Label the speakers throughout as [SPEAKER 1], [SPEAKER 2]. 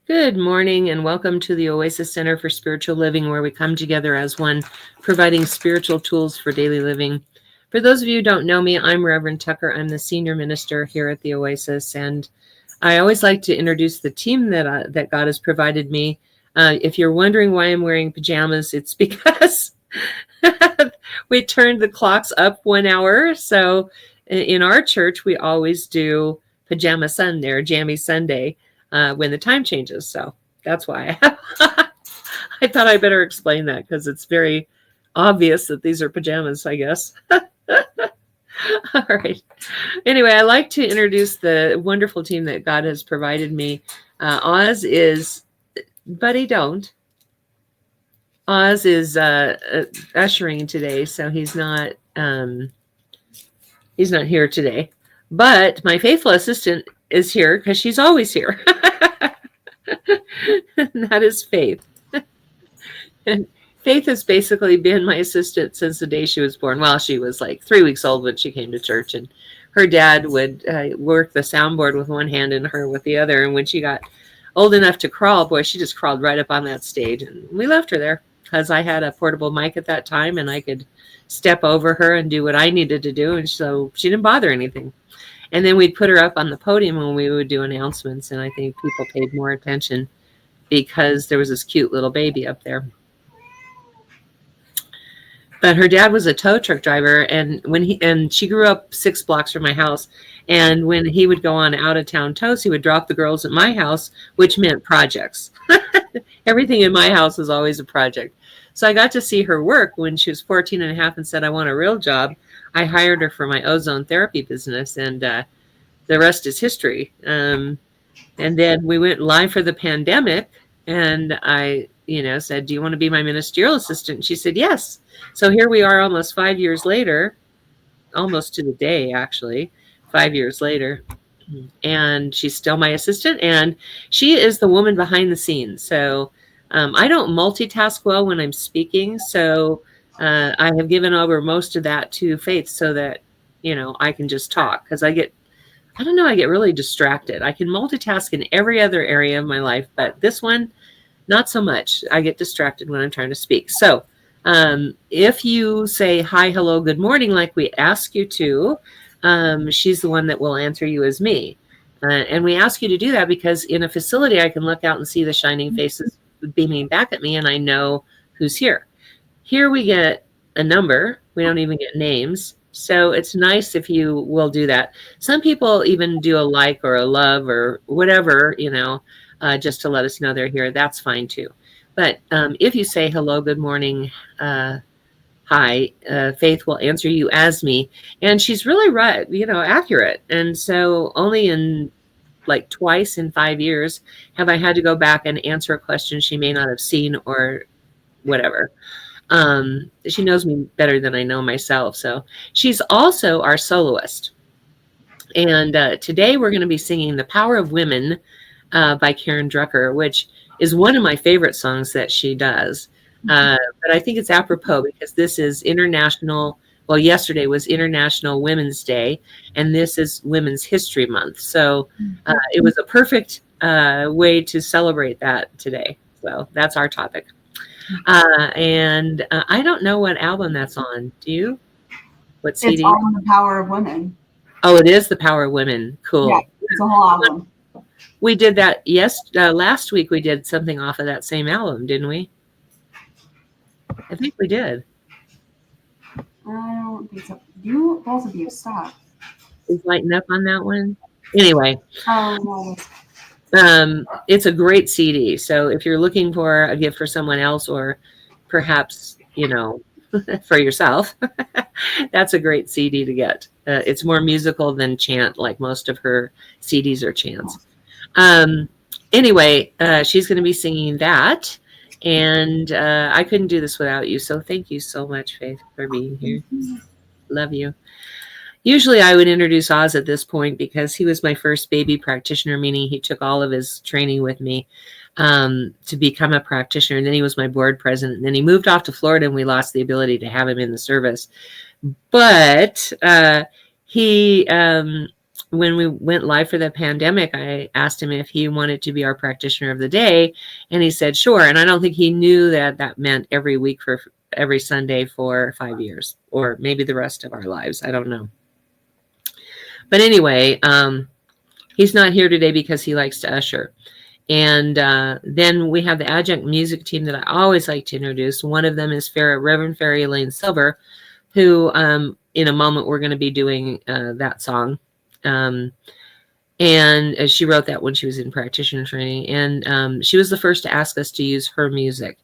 [SPEAKER 1] Good morning and welcome to the Oasis Center for Spiritual Living, where we come together as one, providing spiritual tools for daily living. For those of you who don't know me, I'm Reverend Tucker. I'm the senior minister here at the Oasis, and I always like to introduce the team that God has provided me. If you're wondering why I'm wearing pajamas, it's because we turned the clocks up 1 hour. So in our church, we always do Pajama Sunday or Jammy Sunday when the time changes. So that's why I thought I better explain that because it's very obvious that these are pajamas, I guess. All right. Anyway, I like to introduce the wonderful team that God has provided me. Oz is, buddy, don't. Oz is ushering today, so he's not here today. But my faithful assistant is here because she's always here. And that is Faith. And Faith has basically been my assistant since the day she was born. Well, she was like 3 weeks old when she came to church, and her dad would work the soundboard with one hand and her with the other. And when she got old enough to crawl, boy, she just crawled right up on that stage, and we left her there because I had a portable mic at that time, and I could step over her and do what I needed to do, and so she didn't bother anything. And then we'd put her up on the podium when we would do announcements, and I think people paid more attention because there was this cute little baby up there. But her dad was a tow truck driver, and she grew up 6 blocks from my house. And when he would go on out of town tows, he would drop the girls at my house, which meant projects. Everything in my house was always a project. So I got to see her work when she was 14 and a half and said, I want a real job. I hired her for my ozone therapy business, and the rest is history. And then we went live for the pandemic, and I said, do you want to be my ministerial assistant? And she said, yes. So here we are almost 5 years later, almost to the day, actually, 5 years later. And she's still my assistant, and she is the woman behind the scenes. So I don't multitask well when I'm speaking. So I have given over most of that to Faith so that, I can just talk because I get really distracted. I can multitask in every other area of my life, but this one, not so much. I get distracted when I'm trying to speak. So if you say hi, hello, good morning, like we ask you to, she's the one that will answer you as me. And we ask you to do that because in a facility, I can look out and see the shining faces beaming back at me, and I know who's here. Here we get a number. We don't even get names. So it's nice if you will do that. Some people even do a like or a love or whatever, just to let us know they're here. That's fine too. But if you say hello, good morning, hi, Faith will answer you as me. And she's really right, accurate. And so only in like twice in 5 years have I had to go back and answer a question she may not have seen or whatever. She knows me better than I know myself. So she's also our soloist. And today we're going to be singing The Power of Women by Karen Drucker, which is one of my favorite songs that she does. But I think it's apropos because this is yesterday was International Women's Day, and this is Women's History Month. So it was a perfect way to celebrate that today. So that's our topic. And I don't know what album that's on. Do you? What CD?
[SPEAKER 2] It's on The Power of Women.
[SPEAKER 1] Oh, it is The Power of Women. Cool.
[SPEAKER 2] Yeah, it's a whole album.
[SPEAKER 1] We did that. Yes, last week we did something off of that same album, didn't we? I think we did.
[SPEAKER 2] I don't think so. You both of you stop.
[SPEAKER 1] Is Lighten Up on that one? Anyway.
[SPEAKER 2] Oh,
[SPEAKER 1] it's a great CD. So if you're looking for a gift for someone else or perhaps, for yourself, that's a great CD to get. It's more musical than chant, like most of her CDs are chants. Anyway, she's going to be singing that. And I couldn't do this without you. So thank you so much, Faith, for being here. Love you. Usually I would introduce Oz at this point because he was my first baby practitioner, meaning he took all of his training with me to become a practitioner. And then he was my board president. And then he moved off to Florida, and we lost the ability to have him in the service. But he when we went live for the pandemic, I asked him if he wanted to be our practitioner of the day, and he said sure. And I don't think he knew that that meant every week for every Sunday for 5 years, or maybe the rest of our lives. I don't know. But anyway, he's not here today because he likes to usher. And then we have the adjunct music team that I always like to introduce. One of them is Reverend Fairy Elaine Silver, who in a moment we're going to be doing that song. And she wrote that when she was in practitioner training. And she was the first to ask us to use her music.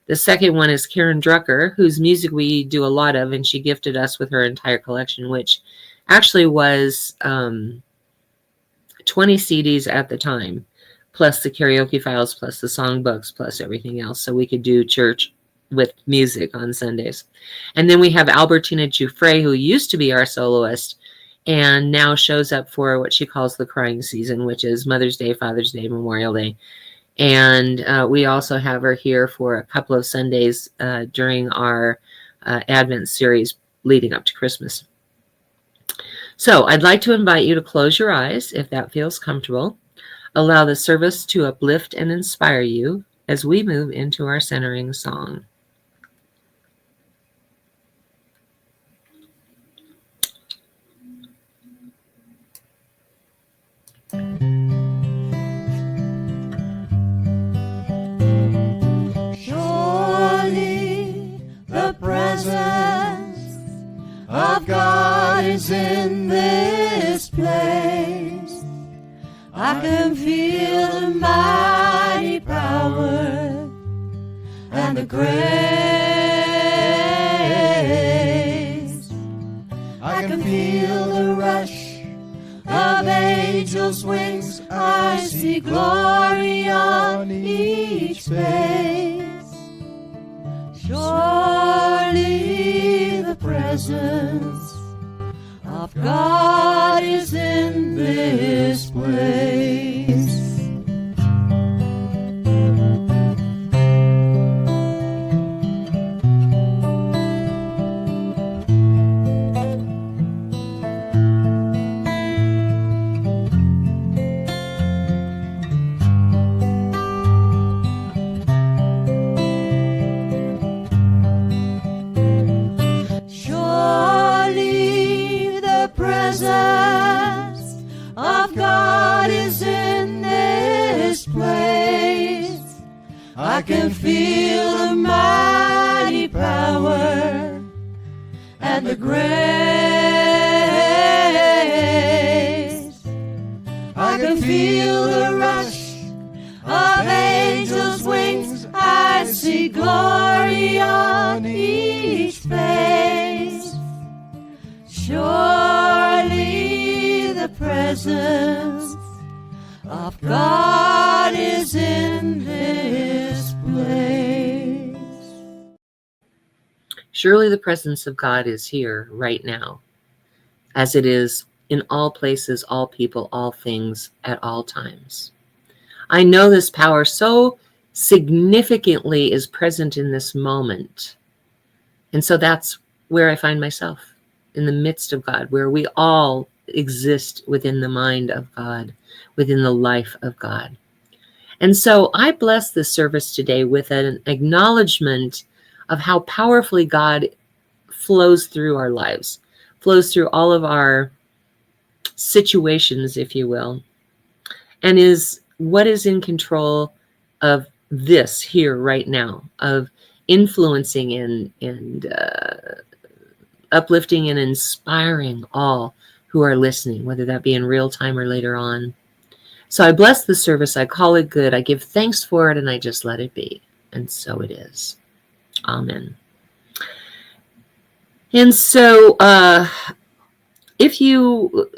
[SPEAKER 1] The second one is Karen Drucker, whose music we do a lot of, and she gifted us with her entire collection, which actually was 20 CDs at the time, plus the karaoke files, plus the songbooks, plus everything else, so we could do church with music on Sundays. And then we have Albertina Giuffre, who used to be our soloist, and now shows up for what she calls the crying season, which is Mother's Day, Father's Day, Memorial Day. And we also have her here for a couple of Sundays during our Advent series leading up to Christmas. So I'd like to invite you to close your eyes if that feels comfortable. Allow the service to uplift and inspire you as we move into our centering song.
[SPEAKER 3] Surely the presence of God is in this place. I can feel the mighty power and the grace. I can feel the rush of angels' wings. I see glory on each face. Surely the presence of God is in this place. Surely the presence of God is in this place. I can feel the mighty power and the grace. I can feel the rush of angels' wings. I see glory on each face. Surely the presence of God is in this place.
[SPEAKER 1] Surely the presence of God is here right now, as it is in all places, all people, all things, at all times. I know this power so significantly is present in this moment. And so that's where I find myself, in the midst of God, where we all exist within the mind of God, within the life of God. And so I bless this service today with an acknowledgement of how powerfully God flows through our lives, flows through all of our situations, if you will, and is what is in control of this here right now, of influencing and uplifting and inspiring all who are listening, whether that be in real time or later on. So I bless the service. I call it good. I give thanks for it, and I just let it be. And so it is. Amen. And so if you,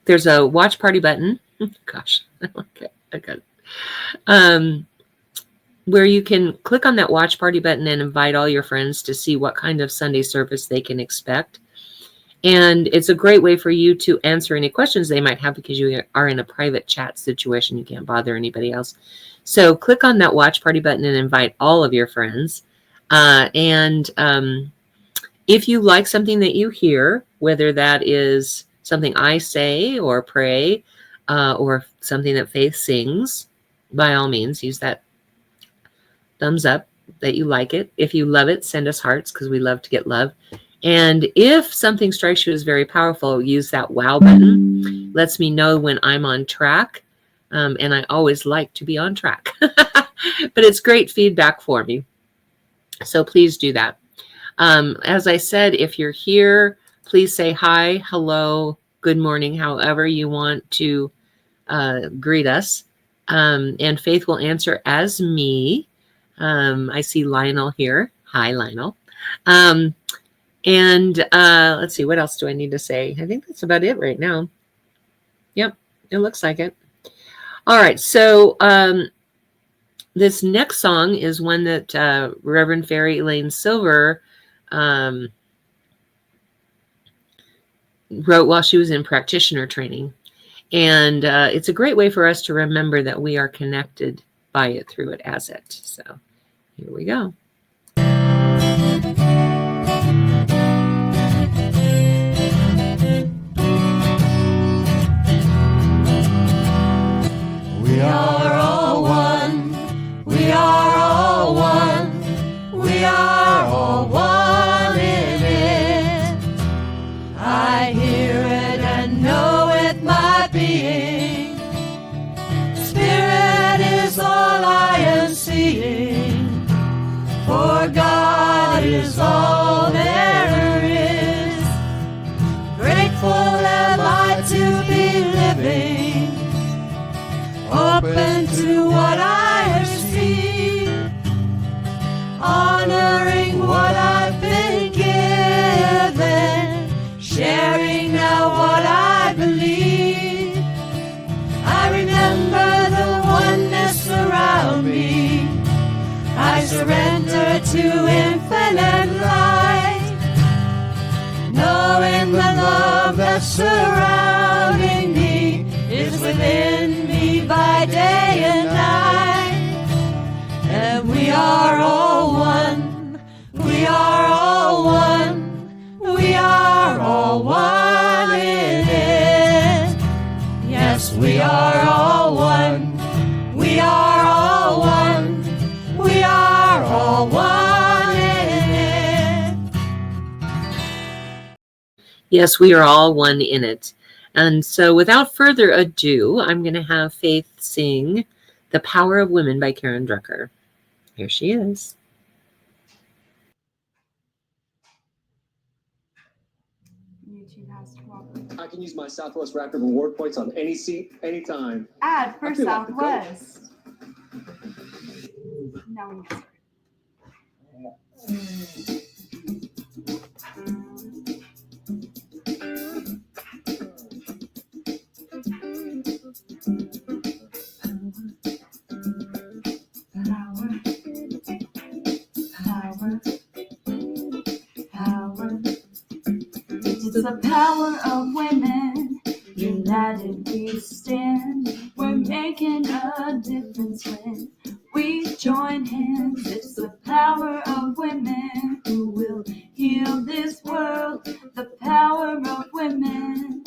[SPEAKER 1] there's a watch party button. Gosh, okay, I got it. Where you can click on that watch party button and invite all your friends to see what kind of Sunday service they can expect. And it's a great way for you to answer any questions they might have, because you are in a private chat situation. You can't bother anybody else. So click on that watch party button and invite all of your friends. And if you like something that you hear, whether that is something I say or pray, or something that Faith sings, by all means, use that thumbs up that you like it. If you love it, send us hearts because we love to get love. And if something strikes you as very powerful, use that wow button. Lets me know when I'm on track. And I always like to be on track. But it's great feedback for me. So please do that. As I said, if you're here, please say hi, hello, good morning, however you want to greet us. And Faith will answer as me. I see Lionel here. Hi, Lionel. Let's see, what else do I need to say? I think that's about it right now. Yep, it looks like it. All right, so this next song is one that Reverend Fairy Elaine Silver wrote while she was in practitioner training. And it's a great way for us to remember that we are connected by it, through it, as it. So here we go.
[SPEAKER 3] We are all one. We are all one. We are all one in it. I hear it and know it, my being. Spirit is all I am seeing. For God is all there is. Grateful am I to be living, open to what I have seen, honoring what I've been given, sharing now what I believe. I remember the oneness around me. I surrender to infinite light, knowing the love that's surrounding me is within me by day and night. And we are all one. We are all one. We are all one in it. Yes, we are all one. We are all one. We are all one in it.
[SPEAKER 1] Yes, we are all one in it. And so without further ado, I'm going to have Faith sing The Power of Women by Karen Drucker. Here she is.
[SPEAKER 2] YouTube has to walk.
[SPEAKER 4] I can use my Southwest Raptor reward points on any seat, anytime.
[SPEAKER 2] Ad for
[SPEAKER 4] I feel like the
[SPEAKER 2] Southwest. Now we can power. It's the power of women. United we stand. We're making a difference when we join hands. It's the power of women who will heal this world. The power of women.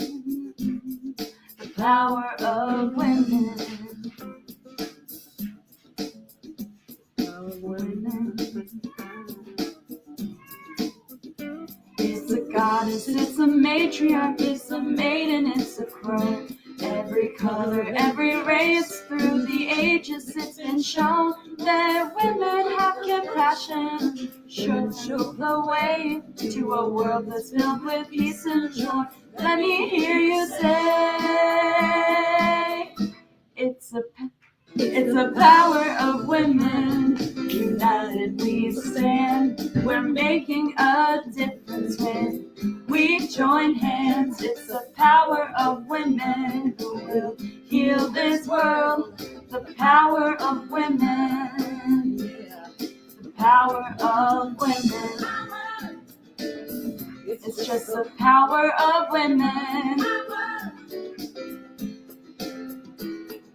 [SPEAKER 2] The power of women. Power of women. It's a goddess, it's a matriarch, it's a maiden, it's a crow. Every color, every race, through the ages it's been shown that women have compassion. Show the way to a world that's filled with peace and joy. Let me hear you say, it's a power of women. United we stand. We're making a difference when we join hands. It's the power of women who will heal this world. The power of women. The power of women. It's just the power of women.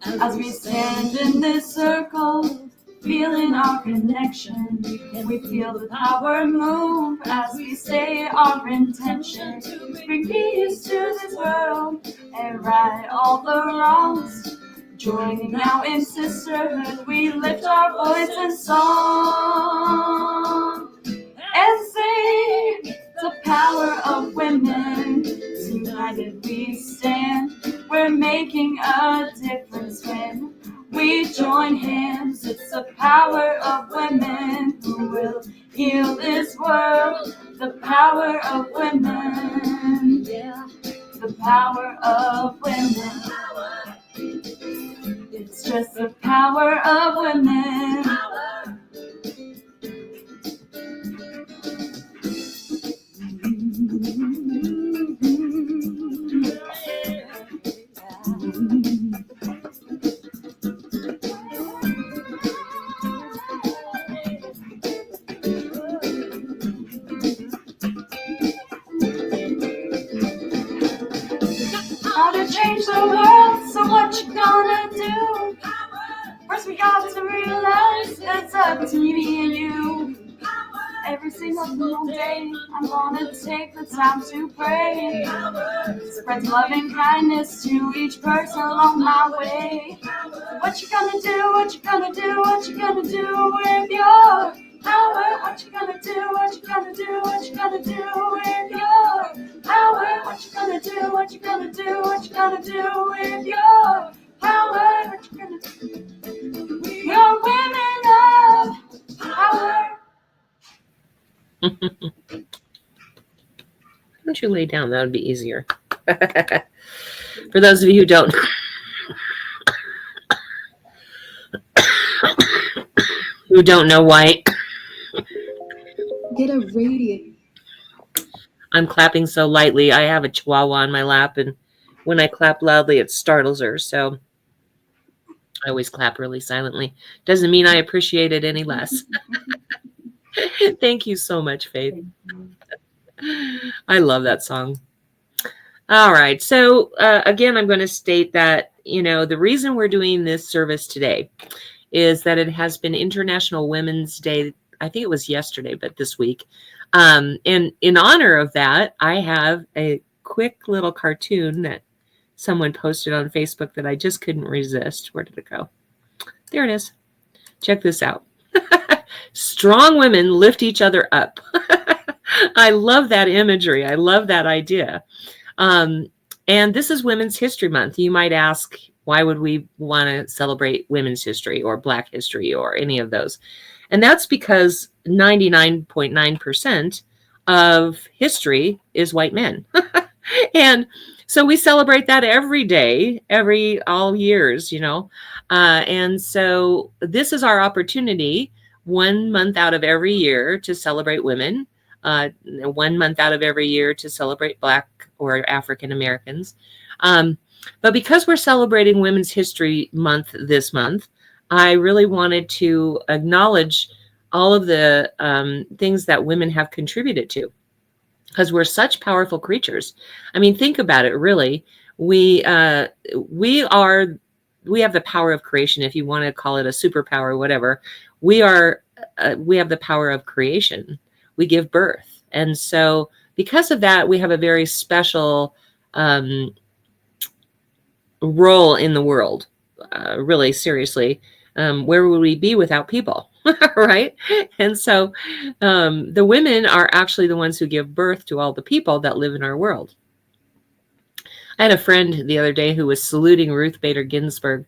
[SPEAKER 2] As we stand in this circle, feeling our connection. And we feel the power move as we say our intention to bring peace to this world and right all the wrongs. Joining now in sisterhood, we lift our voice in song and sing the power of women. United we stand, we're making a difference when we join hands. It's the power of women who will heal this world. The power of women, yeah, the power of women. It's just the power of women. How to change the world, so what you gonna do? First we got to realize it's up to me and you. Every single day, I'm gonna take the time to pray. Spread love and kindness to each person along my way. What you gonna do, what you gonna do, what you gonna do with your power? What you gonna do, what you gonna do, what you gonna do with your power? What you gonna do, what you gonna do, what you gonna do with your power? What you gonna do? You're women of power.
[SPEAKER 1] Why don't you lay down? That would be easier. For those of you who don't know why
[SPEAKER 2] Get a radiant.
[SPEAKER 1] I'm clapping so lightly, I have a chihuahua on my lap, and when I clap loudly, it startles her. So I always clap really silently. Doesn't mean I appreciate it any less. Thank you so much, Faith. I love that song. All right. So again, I'm going to state that, the reason we're doing this service today is that it has been International Women's Day. I think it was yesterday, but this week. And in honor of that, I have a quick little cartoon that someone posted on Facebook that I just couldn't resist. Where did it go? There it is. Check this out. Strong women lift each other up. I love that imagery. I love that idea. And this is Women's History Month. You might ask, why would we want to celebrate women's history or Black history or any of those? And that's because 99.9% of history is white men. And so we celebrate that every day, all years, and so this is our opportunity 1 month out of every year to celebrate women, 1 month out of every year to celebrate Black or African Americans. But because we're celebrating Women's History Month this month, I really wanted to acknowledge all of the things that women have contributed to, because we're such powerful creatures. I mean, think about it, really. We have the power of creation, if you want to call it a superpower or whatever. We have the power of creation. We give birth. And so because of that, we have a very special role in the world, really, seriously. Where would we be without people? Right? And so the women are actually the ones who give birth to all the people that live in our world. I had a friend the other day who was saluting Ruth Bader Ginsburg.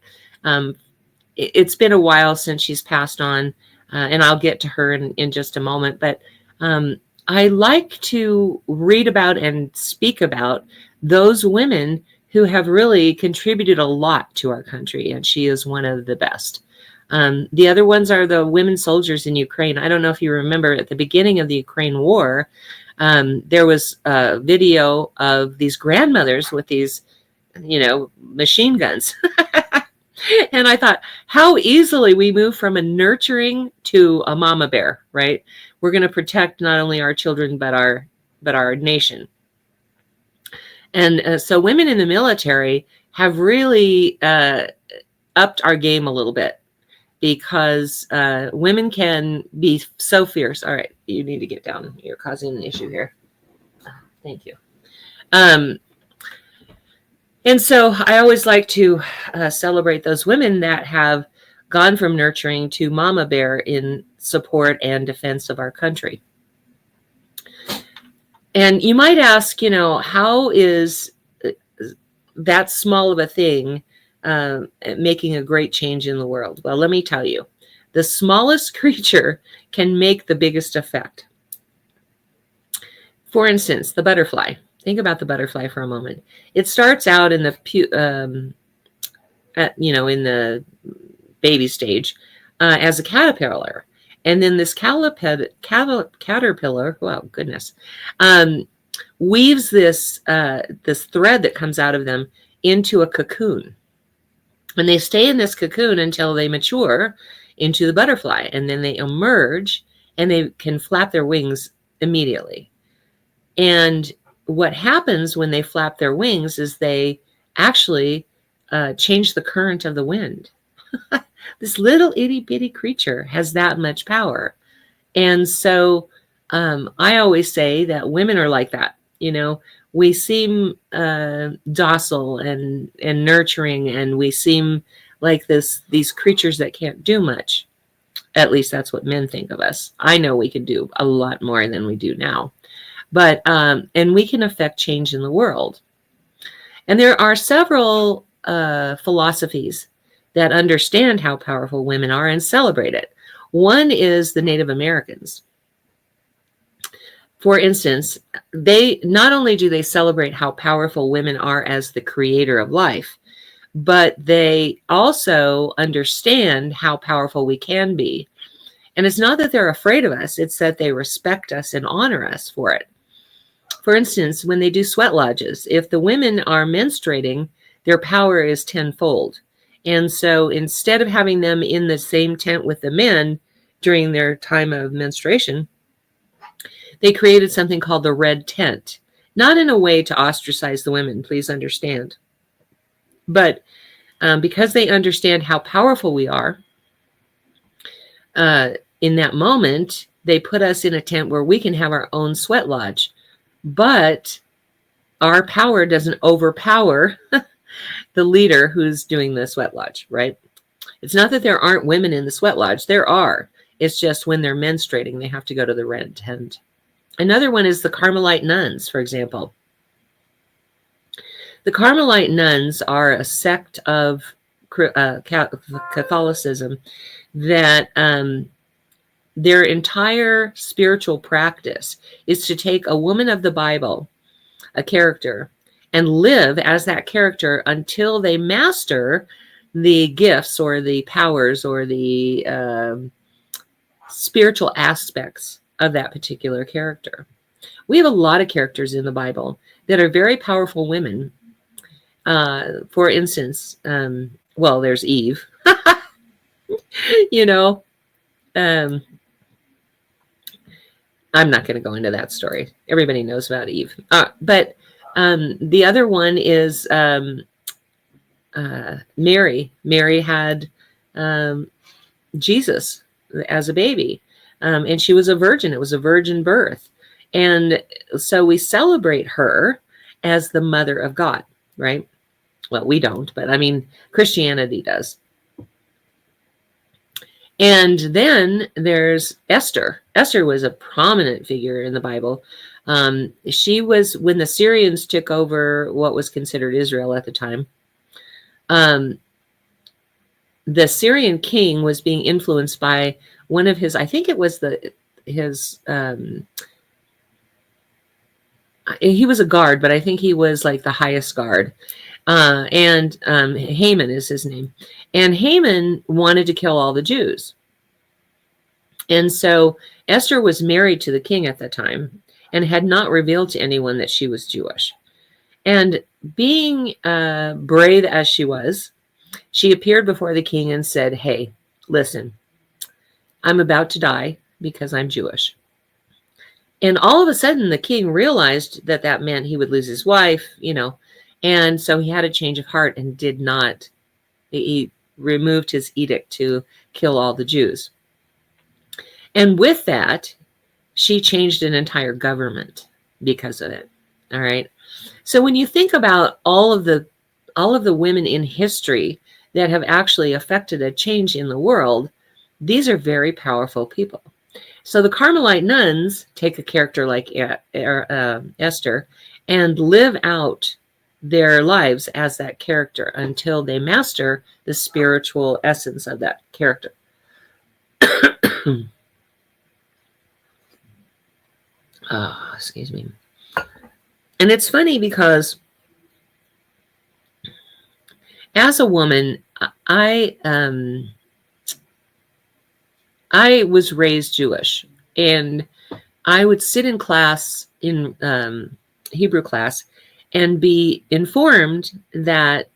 [SPEAKER 1] It's been a while since she's passed on, and I'll get to her in just a moment. But I like to read about and speak about those women who have really contributed a lot to our country, and she is one of the best. The other ones are the women soldiers in Ukraine. I don't know if you remember, at the beginning of the Ukraine war, there was a video of these grandmothers with these, machine guns. And I thought, how easily we move from a nurturing to a mama bear, right? We're going to protect not only our children, but our nation. And so women in the military have really upped our game a little bit. because women can be so fierce. All right, you need to get down. You're causing an issue here. Thank you. And so I always like to celebrate those women that have gone from nurturing to mama bear in support and defense of our country. And you might ask, how is that small of a thing making a great change in the world? Well, let me tell you, the smallest creature can make the biggest effect. For instance, the butterfly. Think about the butterfly for a moment. It starts out in the in the baby stage as a caterpillar, and then this caterpillar, wow, goodness, weaves this thread that comes out of them into a cocoon, and they stay in this cocoon until they mature into the butterfly, and then they emerge and they can flap their wings immediately. And what happens when they flap their wings is they actually change the current of the wind. This little itty bitty creature has that much power. And so I always say that women are like that. We seem docile and nurturing, and we seem like these creatures that can't do much. At least that's what men think of us. I know we can do a lot more than we do now. But, and we can affect change in the world. And there are several philosophies that understand how powerful women are and celebrate it. One is the Native Americans. For instance, they not only do they celebrate how powerful women are as the creator of life, but they also understand how powerful we can be. And it's not that they're afraid of us, it's that they respect us and honor us for it. For instance, when they do sweat lodges, if the women are menstruating, their power is tenfold. And so instead of having them in the same tent with the men during their time of menstruation, they created something called the red tent. Not in a way to ostracize the women, please understand. But because they understand how powerful we are, in that moment, they put us in a tent where we can have our own sweat lodge. But our power doesn't overpower the leader who's doing the sweat lodge, right? It's not that there aren't women in the sweat lodge. There are. It's just when they're menstruating, they have to go to the red tent. Another one is the Carmelite nuns, for example. The Carmelite nuns are a sect of Catholicism that their entire spiritual practice is to take a woman of the Bible, a character, and live as that character until they master the gifts or the powers or the spiritual aspects of that particular character. We have a lot of characters in the Bible that are very powerful women. For instance, there's Eve. I'm not going to go into that story. Everybody knows about Eve. But the other one is Mary. Mary had Jesus as a baby. And she was a virgin. It was a virgin birth. And so we celebrate her as the mother of God, right? Well, we don't, but I mean, Christianity does. And then there's Esther. Esther was a prominent figure in the Bible. She was, when the Syrians took over what was considered Israel at the time, the Syrian king was being influenced by one of his, I think it was he was a guard, but I think he was like the highest guard. And Haman is his name. And Haman wanted to kill all the Jews. And so Esther was married to the king at the time and had not revealed to anyone that she was Jewish. And being brave as she was, she appeared before the king and said, "Hey, listen, I'm about to die because I'm Jewish." And all of a sudden, the king realized that that meant he would lose his wife, and so he had a change of heart and did not. He removed his edict to kill all the Jews. And with that, she changed an entire government because of it. All right. So when you think about all of the women in history that have actually affected a change in the world, these are very powerful people. So the Carmelite nuns take a character like Esther and live out their lives as that character until they master the spiritual essence of that character. Oh, excuse me. And it's funny because as a woman, I was raised Jewish, and I would sit in class, in Hebrew class, and be informed that,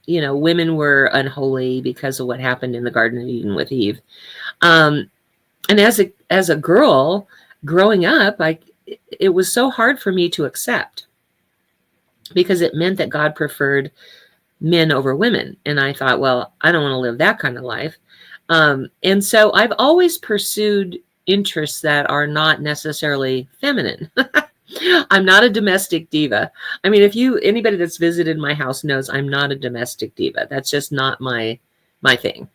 [SPEAKER 1] you know, women were unholy because of what happened in the Garden of Eden with Eve. And as a girl growing up, it was so hard for me to accept, because it meant that God preferred men over women. And I thought, well, I don't want to live that kind of life. And so I've always pursued interests that are not necessarily feminine. I'm not a domestic diva. I mean, anybody that's visited my house knows I'm not a domestic diva. That's just not my thing.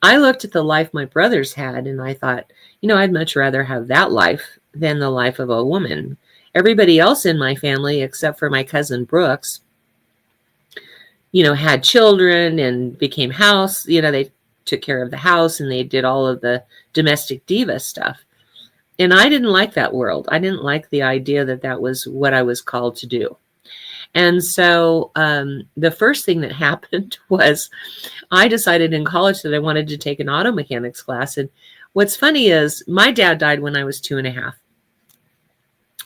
[SPEAKER 1] I looked at the life my brothers had, and I thought, you know, I'd much rather have that life than the life of a woman. Everybody else in my family, except for my cousin Brooks, you know, had children and became house, you know, they took care of the house and they did all of the domestic diva stuff. And I didn't like that world. I didn't like the idea that that was what I was called to do. And so the first thing that happened was I decided in college that I wanted to take an auto mechanics class. And what's funny is my dad died when I was 2.5.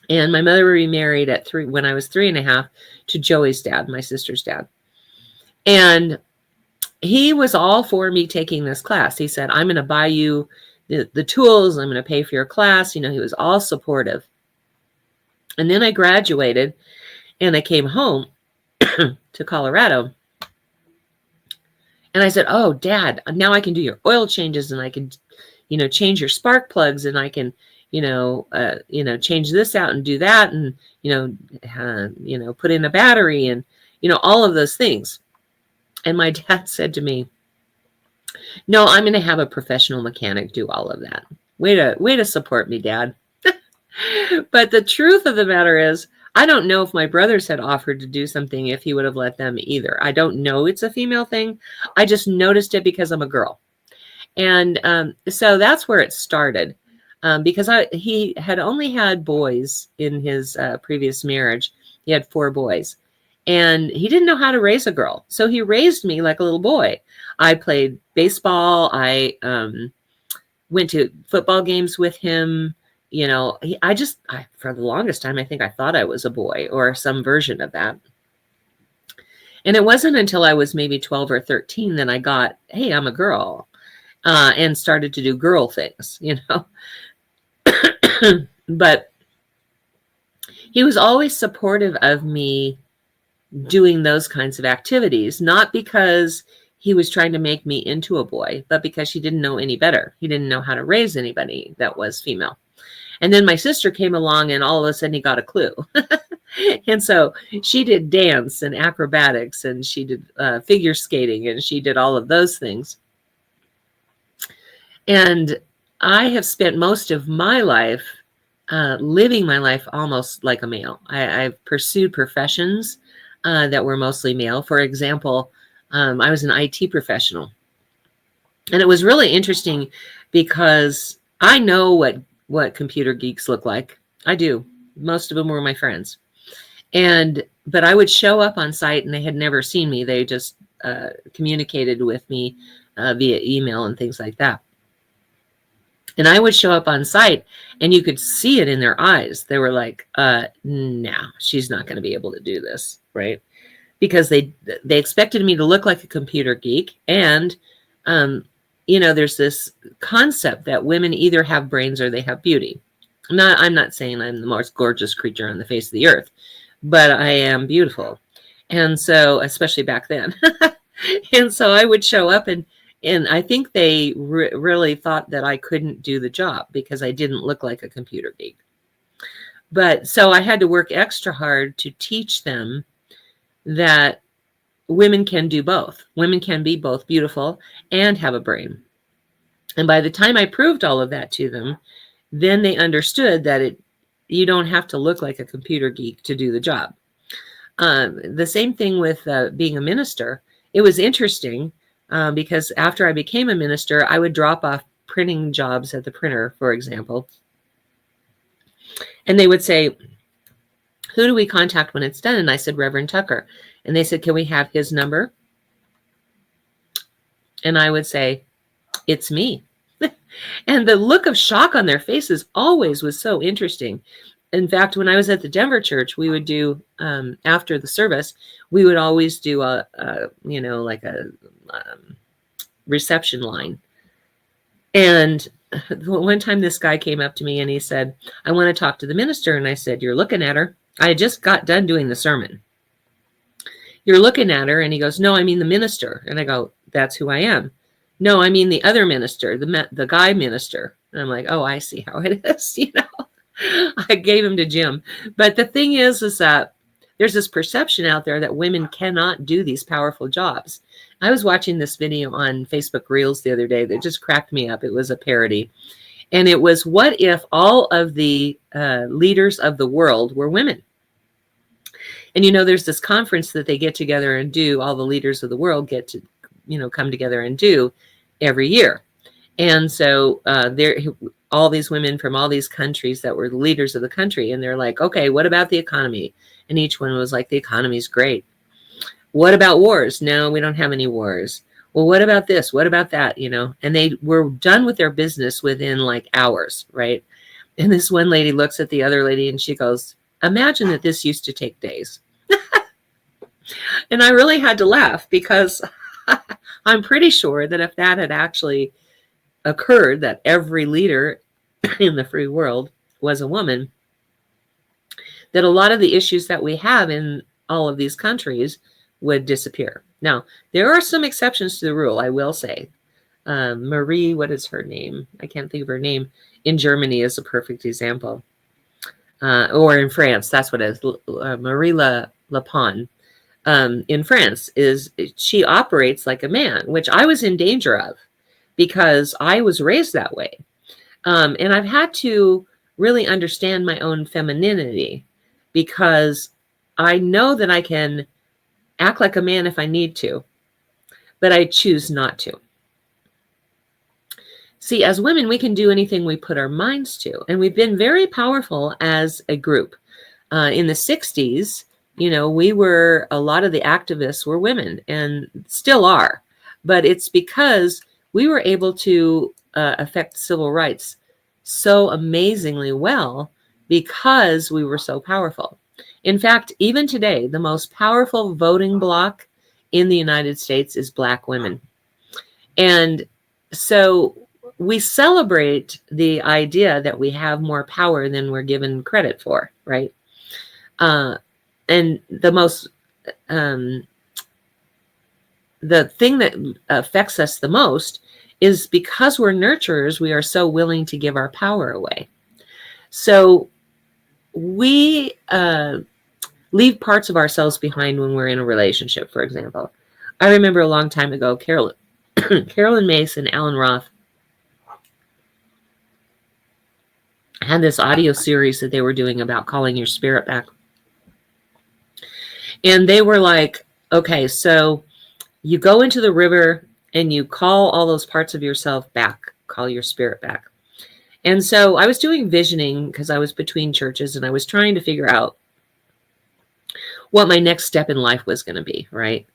[SPEAKER 1] And my mother remarried at 3 when I was 3.5 to Joey's dad, my sister's dad. And he was all for me taking this class. He said, I'm going to buy you the tools. I'm going to pay for your class. You know, he was all supportive. And then I graduated and I came home to Colorado. And I said, oh, Dad, now I can do your oil changes, and I can, you know, change your spark plugs, and I can, change this out and do that, and, put in a battery, and, all of those things. And my dad said to me, no, I'm going to have a professional mechanic do all of that. Way to support me, Dad. But the truth of the matter is, I don't know if my brothers had offered to do something if he would have let them either. I don't know it's a female thing. I just noticed it because I'm a girl. And so that's where it started. Because he had only had boys in his previous marriage. He had 4 boys. And he didn't know how to raise a girl. So he raised me like a little boy. I played baseball. I went to football games with him. For the longest time, I think I thought I was a boy or some version of that. And it wasn't until I was maybe 12 or 13 that I got, hey, I'm a girl, and started to do girl things, But he was always supportive of me doing those kinds of activities, not because he was trying to make me into a boy, but because he didn't know any better. He didn't know how to raise anybody that was female. And then my sister came along, and all of a sudden he got a clue. And so she did dance and acrobatics, and she did figure skating, and she did all of those things. And I have spent most of my life living my life almost like a male. I've pursued professions that were mostly male. For example, I was an IT professional. And it was really interesting because I know what computer geeks look like. I do. Most of them were my friends. But I would show up on site, and they had never seen me. They just communicated with me via email and things like that. And I would show up on site, and you could see it in their eyes. They were like, no, she's not going to be able to do this, right? Because they expected me to look like a computer geek. And, there's this concept that women either have brains or they have beauty. I'm not saying I'm the most gorgeous creature on the face of the earth, but I am beautiful. And so, especially back then. And so I would show up, and I think they really thought that I couldn't do the job because I didn't look like a computer geek. But so I had to work extra hard to teach them that women can do both. Women can be both beautiful and have a brain. And by the time I proved all of that to them, then they understood that you don't have to look like a computer geek to do the job. The same thing with being a minister. It was interesting because after I became a minister, I would drop off printing jobs at the printer, for example. And they would say, who do we contact when it's done? And I said, Reverend Tucker. And they said, can we have his number? And I would say, it's me. And the look of shock on their faces always was so interesting. In fact, when I was at the Denver church, we would do, after the service, we would always do a reception line. And one time this guy came up to me and he said, I want to talk to the minister. And I said, you're looking at her. I had just got done doing the sermon. You're looking at her. And he goes, no, I mean the minister. And I go, that's who I am. No, I mean the other minister, the guy minister. And I'm like, oh, I see how it is. I gave him to Jim. But the thing is that there's this perception out there that women cannot do these powerful jobs. I was watching this video on Facebook Reels the other day that just cracked me up. It was a parody. And it was, what if all of the leaders of the world were women? And, there's this conference that they get together and do, all the leaders of the world get to, come together and do every year. And so all these women from all these countries that were the leaders of the country. And they're like, okay, what about the economy? And each one was like, the economy's great. What about wars? No, we don't have any wars. Well, what about this? What about that? And they were done with their business within like hours, right? And this one lady looks at the other lady and she goes, imagine that this used to take days. And I really had to laugh because I'm pretty sure that if that had actually occurred, that every leader in the free world was a woman, that a lot of the issues that we have in all of these countries would disappear. Now, there are some exceptions to the rule, I will say. Marie, what is her name? I can't think of her name. In Germany is a perfect example. Or in France, that's what it is. Marie Le Pen. In France, she operates like a man, which I was in danger of because I was raised that way. And I've had to really understand my own femininity because I know that I can act like a man if I need to, but I choose not to. See, as women, we can do anything we put our minds to, and we've been very powerful as a group. In the 60s, a lot of the activists were women and still are, but it's because we were able to affect civil rights so amazingly well because we were so powerful. In fact, even today, the most powerful voting bloc in the United States is Black women. And so we celebrate the idea that we have more power than we're given credit for, right? And the thing that affects us the most is because we're nurturers, we are so willing to give our power away. So we leave parts of ourselves behind when we're in a relationship, for example. I remember a long time ago, Carolyn Mace and Alan Roth had this audio series that they were doing about calling your spirit back. And they were like, okay, so you go into the river and you call all those parts of yourself back, call your spirit back. And so I was doing visioning because I was between churches and I was trying to figure out what my next step in life was going to be, right?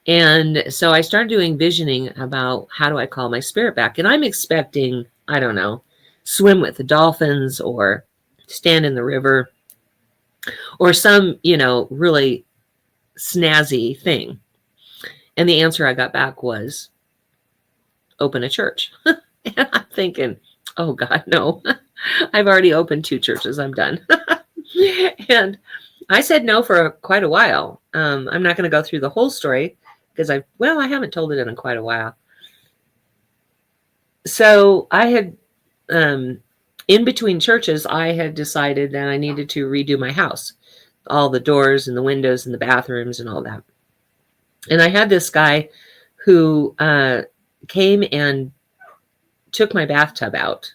[SPEAKER 1] And so I started doing visioning about how do I call my spirit back? And I'm expecting, I don't know, swim with the dolphins or stand in the river or some, really snazzy thing. And the answer I got back was open a church. And I'm thinking, oh God, no, I've already opened 2 churches. I'm done. And I said no for quite a while. I'm not going to go through the whole story because I haven't told it in quite a while. So I had, in between churches, I had decided that I needed to redo my house, all the doors and the windows and the bathrooms and all that. And I had this guy who came and took my bathtub out.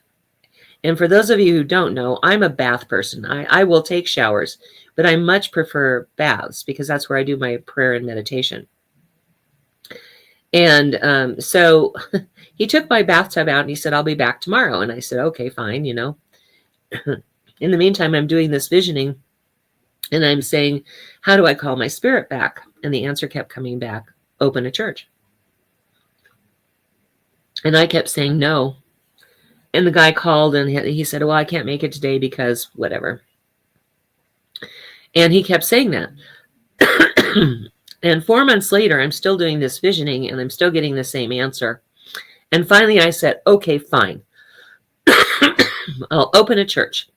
[SPEAKER 1] And for those of you who don't know, I'm a bath person. I will take showers, but I much prefer baths because that's where I do my prayer and meditation. And so he took my bathtub out and he said, I'll be back tomorrow. And I said, okay, fine, you know. In the meantime, I'm doing this visioning and I'm saying, how do I call my spirit back? And the answer kept coming back, open a church. And I kept saying no. And the guy called and he said, well, I can't make it today because whatever. And he kept saying that. And 4 months later, I'm still doing this visioning and I'm still getting the same answer. And finally I said, okay, fine. I'll open a church.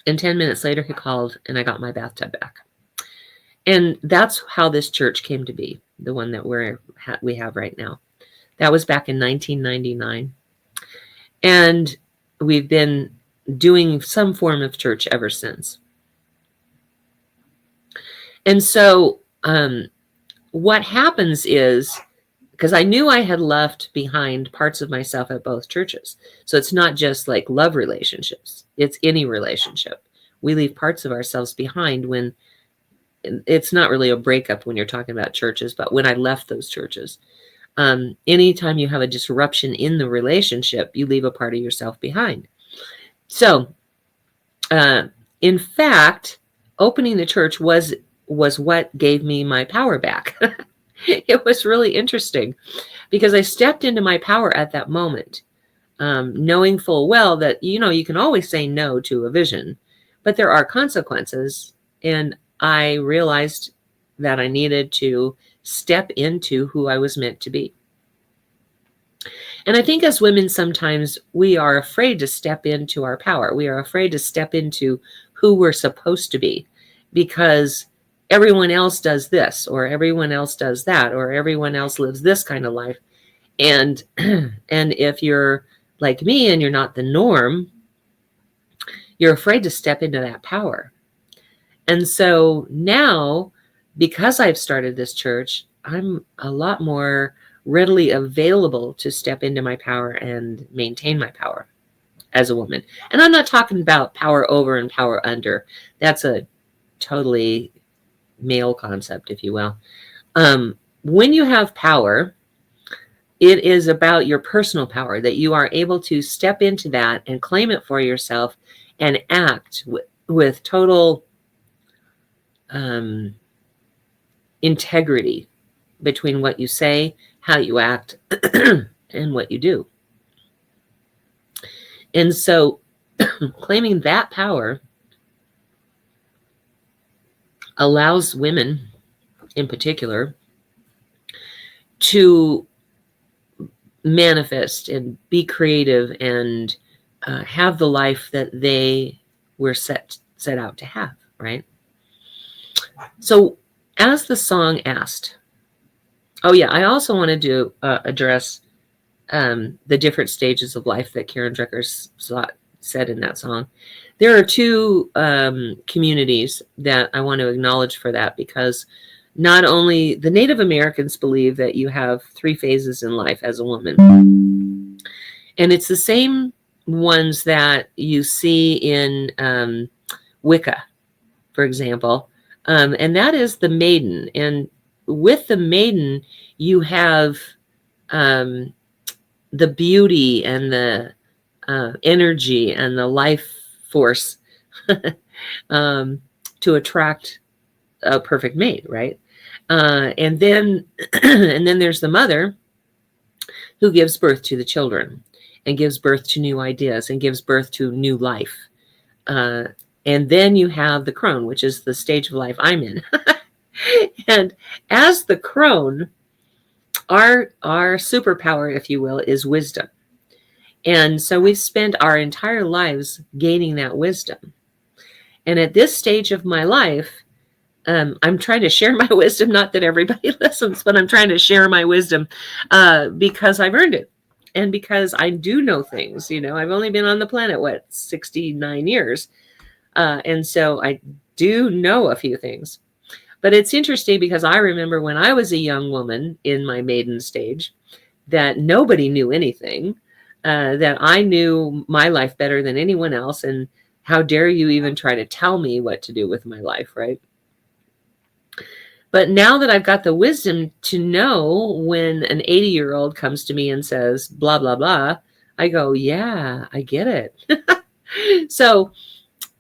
[SPEAKER 1] And 10 minutes later, he called and I got my bathtub back. And that's how this church came to be, the one that we have right now. That was back in 1999. And we've been doing some form of church ever since. And so what happens is, because I knew I had left behind parts of myself at both churches. So it's not just like love relationships. It's any relationship. We leave parts of ourselves behind when it's not really a breakup when you're talking about churches, but when I left those churches. Anytime you have a disruption in the relationship, you leave a part of yourself behind. So, in fact, opening the church was what gave me my power back. It was really interesting because I stepped into my power at that moment, knowing full well that, you know, you can always say no to a vision, but there are consequences. And I realized that I needed to step into who I was meant to be. And I think as women, sometimes we are afraid to step into our power. We are afraid to step into who we're supposed to be because everyone else does this, or everyone else does that, or everyone else lives this kind of life. And if you're like me and you're not the norm, you're afraid to step into that power. And so now, because I've started this church, I'm a lot more readily available to step into my power and maintain my power as a woman. And I'm not talking about power over and power under. That's a totally male concept, if you will. When you have power, it is about your personal power, that you are able to step into that and claim it for yourself and act with total integrity between what you say, how you act, and what you do. And so claiming that power allows women in particular to manifest and be creative and have the life that they were set out to have, right? So as the song asked, oh yeah, I also wanted to address the different stages of life that Karen Drucker said in that song. There are two communities that I want to acknowledge for that, because not only the Native Americans believe that you have 3 phases in life as a woman, and it's the same ones that you see in Wicca, for example, and that is the maiden. And with the maiden, you have the beauty and the energy and the life force to attract a perfect mate, right? And then there's the mother who gives birth to the children and gives birth to new ideas and gives birth to new life. And then you have the crone, which is the stage of life I'm in. And as the crone, our superpower, if you will, is wisdom. And so we've spent our entire lives gaining that wisdom. And at this stage of my life, I'm trying to share my wisdom, not that everybody listens, but I'm trying to share my wisdom because I've earned it. And because I do know things, I've only been on the planet, 69 years. And so I do know a few things. But it's interesting because I remember when I was a young woman in my maiden stage that nobody knew anything, that I knew my life better than anyone else. And how dare you even try to tell me what to do with my life, right? But now that I've got the wisdom to know when an 80-year-old comes to me and says, blah, blah, blah, I go, yeah, I get it. So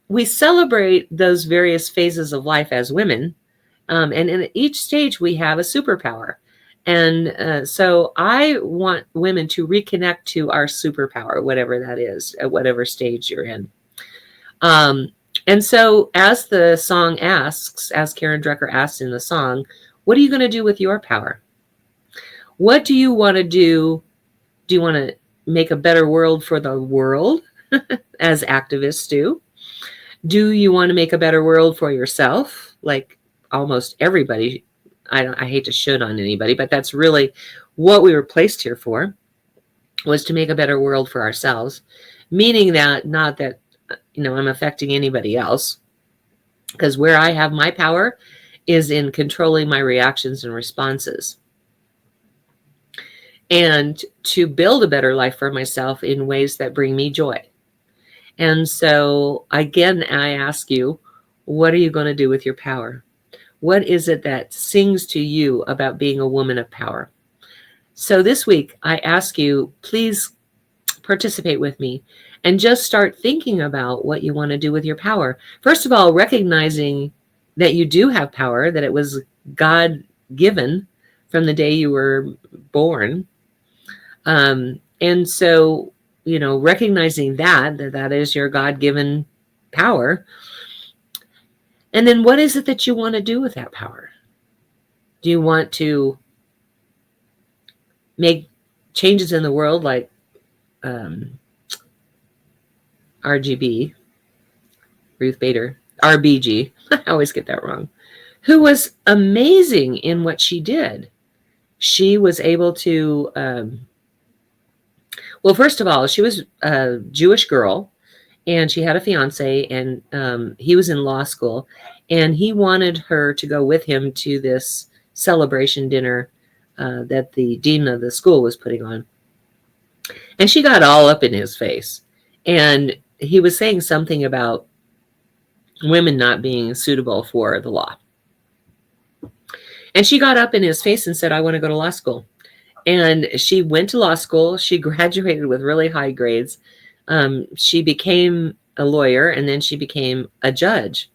[SPEAKER 1] we celebrate those various phases of life as women. And in each stage, we have a superpower. And so I want women to reconnect to our superpower, whatever that is, at whatever stage you're in. And so as the song asks, as Karen Drucker asks in the song, what are you going to do with your power? What do you want to do? Do you want to make a better world for the world, as activists do? Do you want to make a better world for yourself? Like almost everybody, I hate to shoot on anybody, but that's really what we were placed here for, was to make a better world for ourselves. Meaning that, not that, I'm affecting anybody else, because where I have my power is in controlling my reactions and responses, and to build a better life for myself in ways that bring me joy. And so again, I ask you, what are you going to do with your power? What is it that sings to you about being a woman of power? So this week, I ask you, please participate with me and just start thinking about what you want to do with your power. First of all, recognizing that you do have power, that it was God given from the day you were born. And so, recognizing that is your God-given power. And then what is it that you want to do with that power? Do you want to make changes in the world like RGB, Ruth Bader, RBG, I always get that wrong, who was amazing in what she did. She was able to, well, first of all, she was a Jewish girl, and she had a fiance, and he was in law school, and he wanted her to go with him to this celebration dinner that the dean of the school was putting on. And she got all up in his face. And he was saying something about women not being suitable for the law. And she got up in his face and said, I want to go to law school. And she went to law school. She graduated with really high grades. She became a lawyer, and then she became a judge.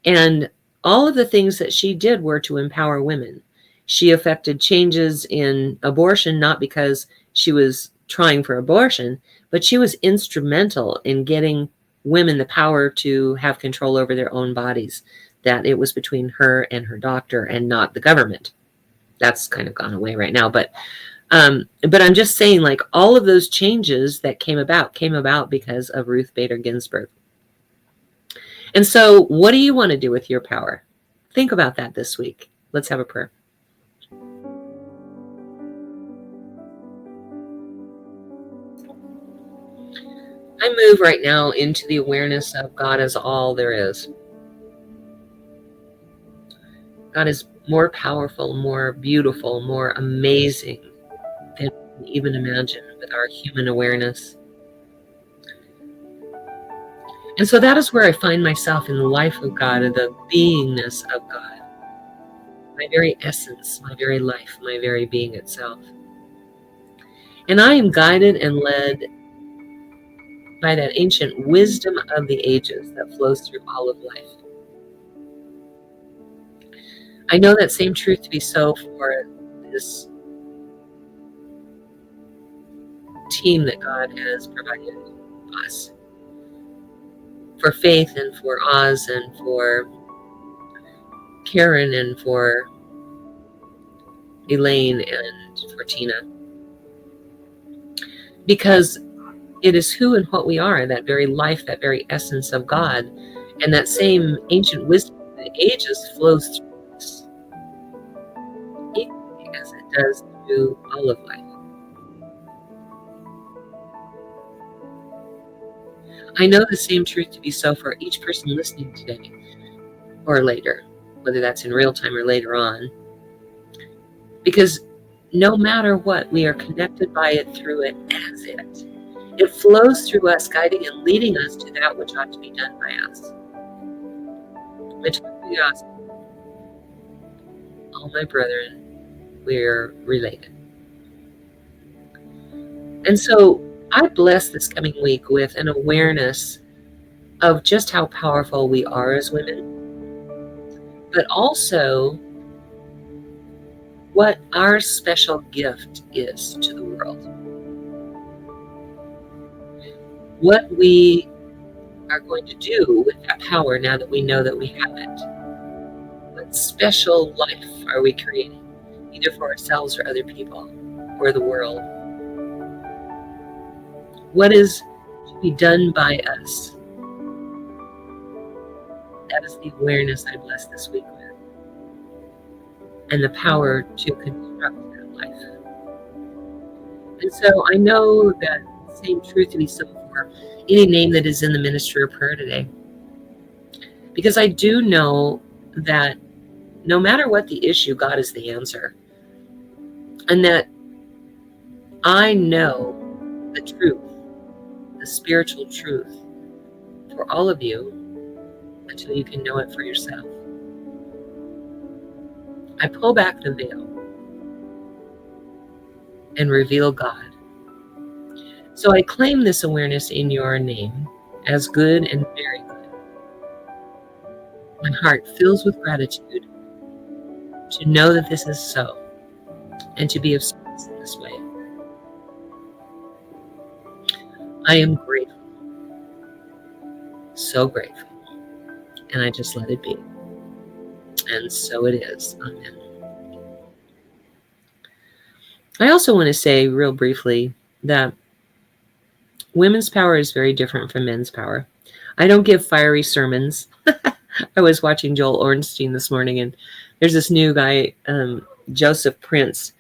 [SPEAKER 1] And all of the things that she did were to empower women. She effected changes in abortion, not because she was trying for abortion, but she was instrumental in getting women the power to have control over their own bodies, that it was between her and her doctor and not the government. That's kind of gone away right now. But I'm just saying, like, all of those changes that came about because of Ruth Bader Ginsburg. And so what do you want to do with your power? Think about that this week. Let's have a prayer. I move right now into the awareness of God as all there is. God is more powerful, more beautiful, more amazing than we can even imagine with our human awareness. And so that is where I find myself in the life of God, and the beingness of God. My very essence, my very life, my very being itself. And I am guided and led by that ancient wisdom of the ages that flows through all of life. I know that same truth to be so for this team that God has provided us. For Faith, and for Oz, and for Karen, and for Elaine, and for Tina. Because it is who and what we are, that very life, that very essence of God, and that same ancient wisdom the ages flows through us, equally as it does through all of life. I know the same truth to be so for each person listening today or later, whether that's in real time or later on, because no matter what, we are connected by it, through it, as it. It flows through us, guiding and leading us to that which ought to be done by us. Which we ask, all my brethren, we're related. And so I bless this coming week with an awareness of just how powerful we are as women, but also what our special gift is to the world. What we are going to do with that power now that we know that we have it. What special life are we creating, either for ourselves or other people or the world? What is to be done by us? That is the awareness I bless this week with, and the power to construct that life. And so I know that same truth to be so for any name that is in the ministry or prayer today, because I do know that no matter what the issue, God is the answer, and that I know the truth, the spiritual truth for all of you until you can know it for yourself. I pull back the veil and reveal God. So I claim this awareness in your name as good and very good. My heart fills with gratitude to know that this is so, and to be of service in this way. I am grateful, so grateful, and I just let it be. And so it is. Amen. I also want to say real briefly that women's power is very different from men's power. I don't give fiery sermons. I was watching Joel Ornstein this morning, and there's this new guy, Joseph Prince,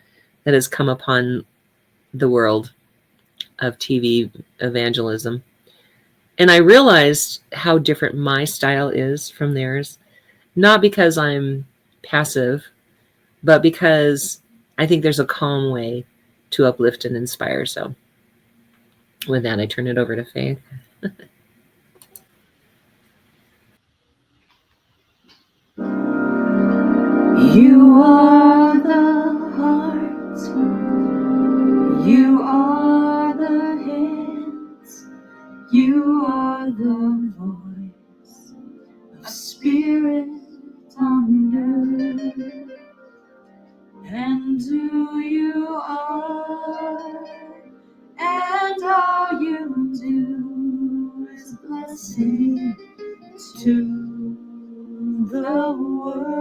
[SPEAKER 1] that has come upon the world of TV evangelism. And I realized how different my style is from theirs, not because I'm passive, but because I think there's a calm way to uplift and inspire. So with that, I turn it over to Faith.
[SPEAKER 2] You are the heart, you are the hands, you are the voice of spirit on earth, and who you are, and all you do is blessing to the world.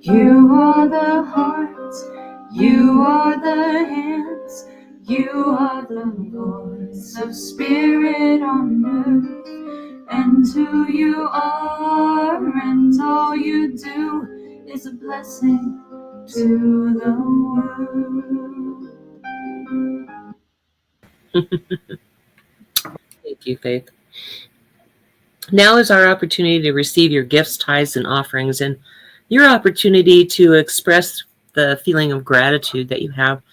[SPEAKER 2] You are the heart, you are the hands, you are the voice of spirit on earth, and who you are and all you do is a blessing to the world.
[SPEAKER 1] Thank you, Faith. Now is our opportunity to receive your gifts, tithes, and offerings, and your opportunity to express the feeling of gratitude that you have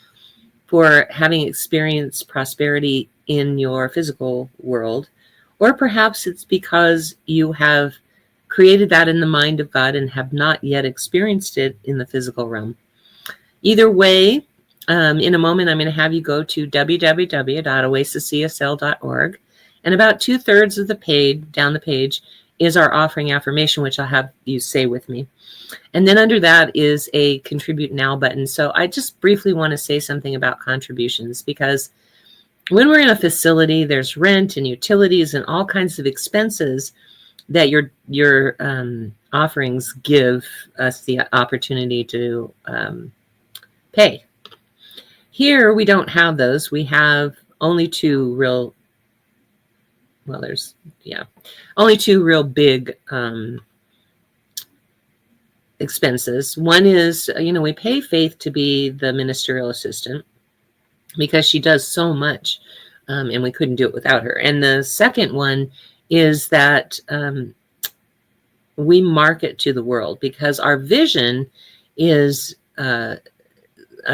[SPEAKER 1] for having experienced prosperity in your physical world. Or perhaps it's because you have created that in the mind of God and have not yet experienced it in the physical realm. Either way, in a moment, I'm going to have you go to www.oasiscsl.org. And about 2/3 of the page, down the page, is our offering affirmation, which I'll have you say with me. And then under that is a Contribute Now button. So I just briefly want to say something about contributions, because when we're in a facility, there's rent and utilities and all kinds of expenses that your offerings give us the opportunity to pay. Here, we don't have those. We have only two real, well, there's, yeah, only two real big expenses. One is, we pay Faith to be the ministerial assistant because she does so much, and we couldn't do it without her. And the second one is that we market to the world because our vision is a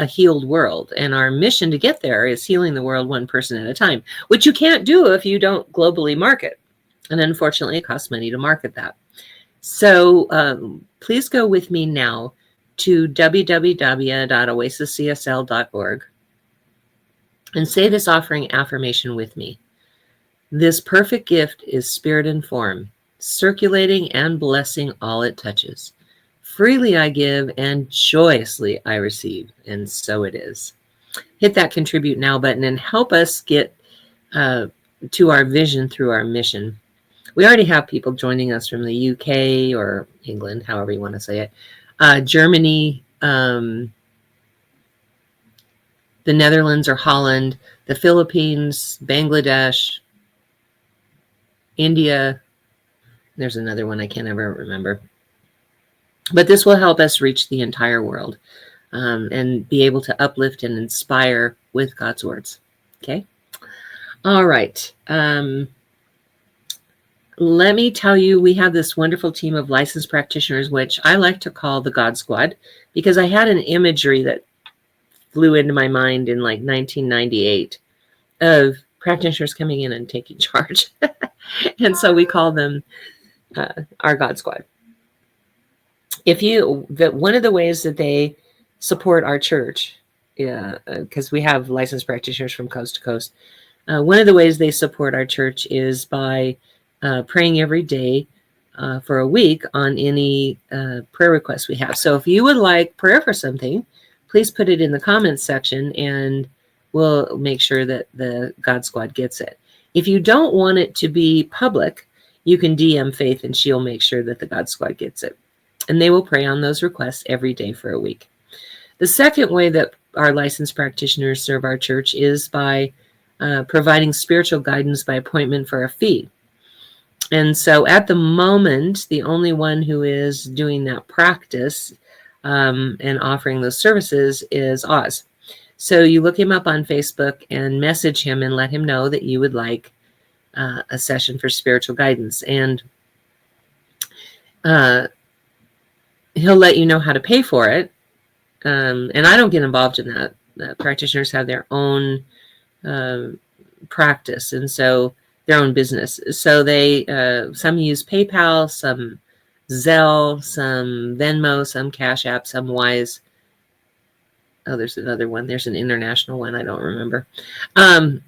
[SPEAKER 1] healed world, and our mission to get there is healing the world one person at a time, which you can't do if you don't globally market. And unfortunately, it costs money to market that. So please go with me now to www.oasiscsl.org and say this offering affirmation with me. This perfect gift is spirit and form, circulating and blessing all it touches. Freely I give and joyously I receive, and so it is. Hit that contribute now button and help us get to our vision through our mission. We already have people joining us from the UK or England, however you want to say it, Germany, the Netherlands or Holland, the Philippines, Bangladesh, India. There's another one I can't ever remember. But this will help us reach the entire world and be able to uplift and inspire with God's words. Okay? All right. Let me tell you, we have this wonderful team of licensed practitioners, which I like to call the God Squad, because I had an imagery that flew into my mind in like 1998 of practitioners coming in and taking charge. And so we call them our God Squad. One of the ways that they support our church, because we have licensed practitioners from coast to coast, one of the ways they support our church is by praying every day for a week on any prayer requests we have. So if you would like prayer for something, please put it in the comments section and we'll make sure that the God Squad gets it. If you don't want it to be public, you can DM Faith and she'll make sure that the God Squad gets it. And they will pray on those requests every day for a week. The second way that our licensed practitioners serve our church is by providing spiritual guidance by appointment for a fee. And so at the moment, the only one who is doing that practice and offering those services is Oz. So you look him up on Facebook and message him and let him know that you would like a session for spiritual guidance. And he'll let you know how to pay for it. And I don't get involved in that. Practitioners have their own practice, and so their own business. So they some use PayPal, some Zelle, some Venmo, some Cash App, some Wise. Oh, there's another one. There's an international one. I don't remember. And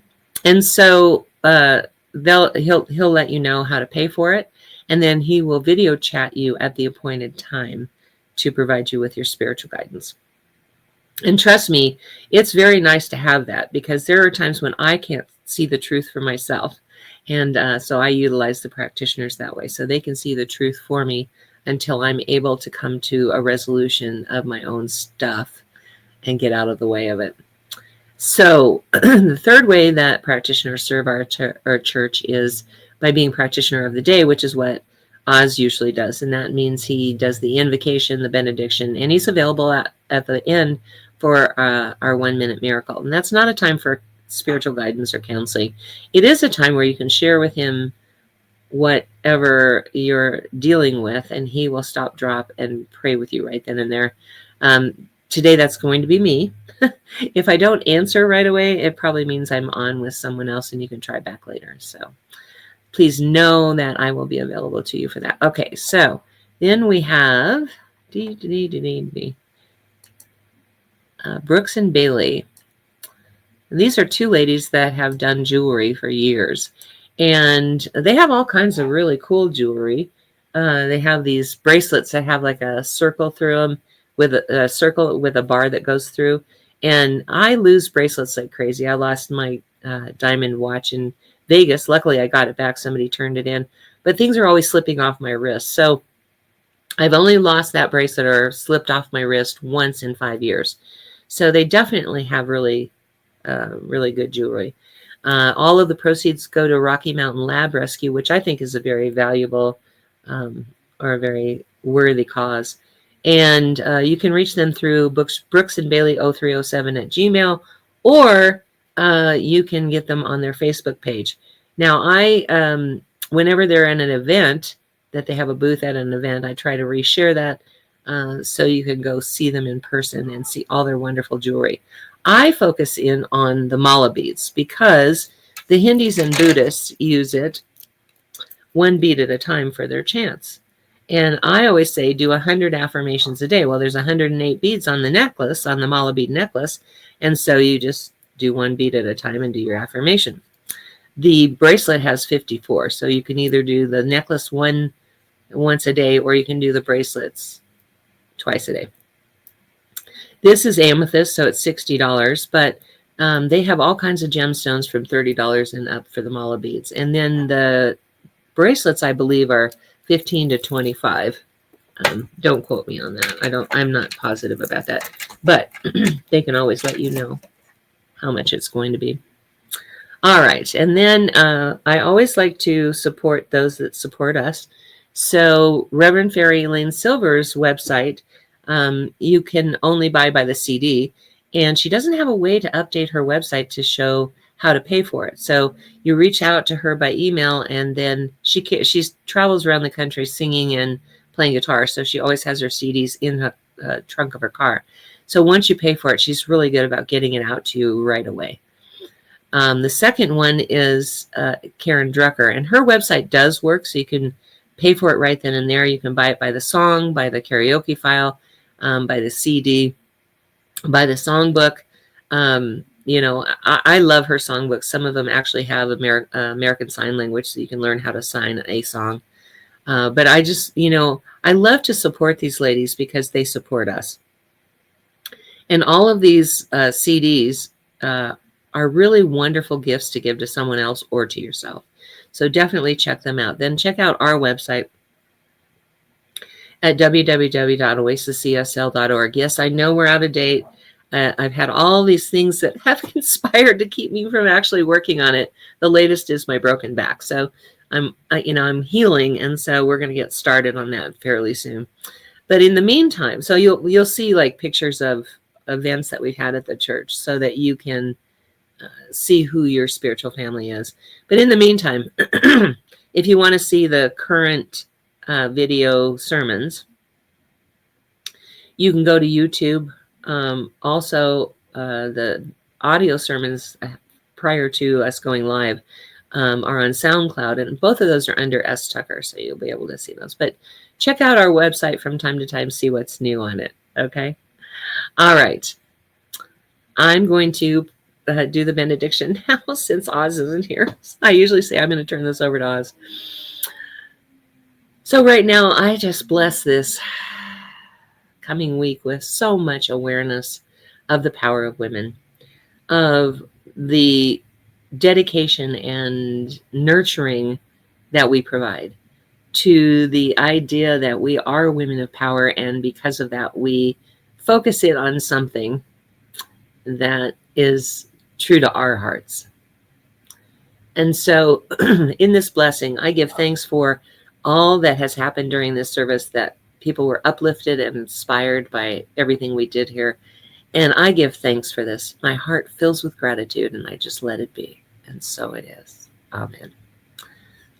[SPEAKER 1] so he'll let you know how to pay for it, and then he will video chat you at the appointed time to provide you with your spiritual guidance. And trust me, it's very nice to have that, because there are times when I can't see the truth for myself. And so I utilize the practitioners that way, so they can see the truth for me until I'm able to come to a resolution of my own stuff and get out of the way of it. So the third way that practitioners serve our church is by being practitioner of the day, which is what Oz usually does. And that means he does the invocation, the benediction, and he's available at the end for our 1 minute miracle. And that's not a time for spiritual guidance or counseling. It is a time where you can share with him whatever you're dealing with, and he will stop, drop, and pray with you right then and there. Today, that's going to be me. If I don't answer right away, it probably means I'm on with someone else, and you can try back later. So please know that I will be available to you for that. Okay, so then we have Brooks and Bailey. These are two ladies that have done jewelry for years, and they have all kinds of really cool jewelry. They have these bracelets that have like a circle through them, with a circle with a bar that goes through, And I lose bracelets like crazy. I lost my diamond watch in Vegas. Luckily, I got it back. Somebody turned it in. But things are always slipping off my wrist. So I've only lost that bracelet or slipped off my wrist once in 5 years. So they definitely have really, really good jewelry. All of the proceeds go to Rocky Mountain Lab Rescue, which I think is a very valuable or a very worthy cause. And you can reach them through Brooks and Bailey 0307 at Gmail, or you can get them on their Facebook page. Now, whenever they're in an event, that they have a booth at an event, I try to reshare that so you can go see them in person and see all their wonderful jewelry. I focus in on the mala beads because the Hindus and Buddhists use it one bead at a time for their chants. And I always say do 100 affirmations a day. Well, there's 108 beads on the necklace, on the mala bead necklace. And so you just do one bead at a time and do your affirmation. The bracelet has 54. So you can either do the necklace once a day, or you can do the bracelets twice a day. This is amethyst, so it's $60, but they have all kinds of gemstones from $30 and up for the mala beads. And then the bracelets, I believe, are $15 to $25. Don't quote me on that. I'm not positive about that, but they can always let you know how much it's going to be. All right. And then I always like to support those that support us. So Reverend Fairy Elaine Silver's website, you can only buy by the CD, and she doesn't have a way to update her website to show how to pay for it. So you reach out to her by email, and then she travels around the country singing and playing guitar. So she always has her CDs in the trunk of her car. So once you pay for it, she's really good about getting it out to you right away. The second one is Karen Drucker, and her website does work, so you can pay for it right then and there. You can buy it by the song, by the karaoke file, by the CD, by the songbook. I love her songbooks. Some of them actually have American Sign Language, so you can learn how to sign a song. But I just, I love to support these ladies because they support us. And all of these CDs are really wonderful gifts to give to someone else or to yourself. So definitely check them out. Then check out our website at www.oasiscsl.org. Yes, I know we're out of date. I've had all these things that have conspired to keep me from actually working on it. The latest is my broken back. So I'm healing, and so we're going to get started on that fairly soon. But in the meantime, so you'll see like pictures of events that we've had at the church so that you can see who your spiritual family is. But in the meantime, if you want to see the current video sermons, you can go to YouTube. Also, the audio sermons prior to us going live are on SoundCloud, and both of those are under S. Tucker, so you'll be able to see those. But check out our website from time to time, see what's new on it, okay? All right. I'm going to do the benediction now since Oz isn't here. I usually say I'm going to turn this over to Oz. So right now, I just bless this coming week with so much awareness of the power of women, of the dedication and nurturing that we provide, to the idea that we are women of power, and because of that, we focus it on something that is true to our hearts. And so in this blessing, I give thanks for all that has happened during this service, that people were uplifted and inspired by everything we did here. And I give thanks for this. My heart fills with gratitude, and I just let it be. And so it is. Amen.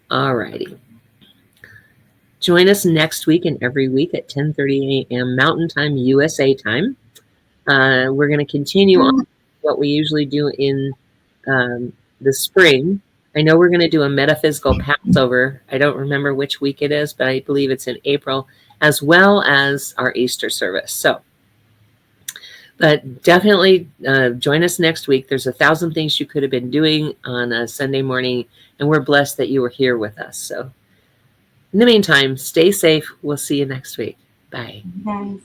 [SPEAKER 1] All righty. Join us next week and every week at 10:30 a.m. Mountain Time, USA time. We're going to continue on what we usually do in the spring. I know we're going to do a metaphysical Passover. I don't remember which week it is, but I believe it's in April, as well as our Easter service. But definitely join us next week. There's 1,000 things you could have been doing on a Sunday morning, and we're blessed that you were here with us. So in the meantime, stay safe. We'll see you next week. Bye.
[SPEAKER 2] Nice.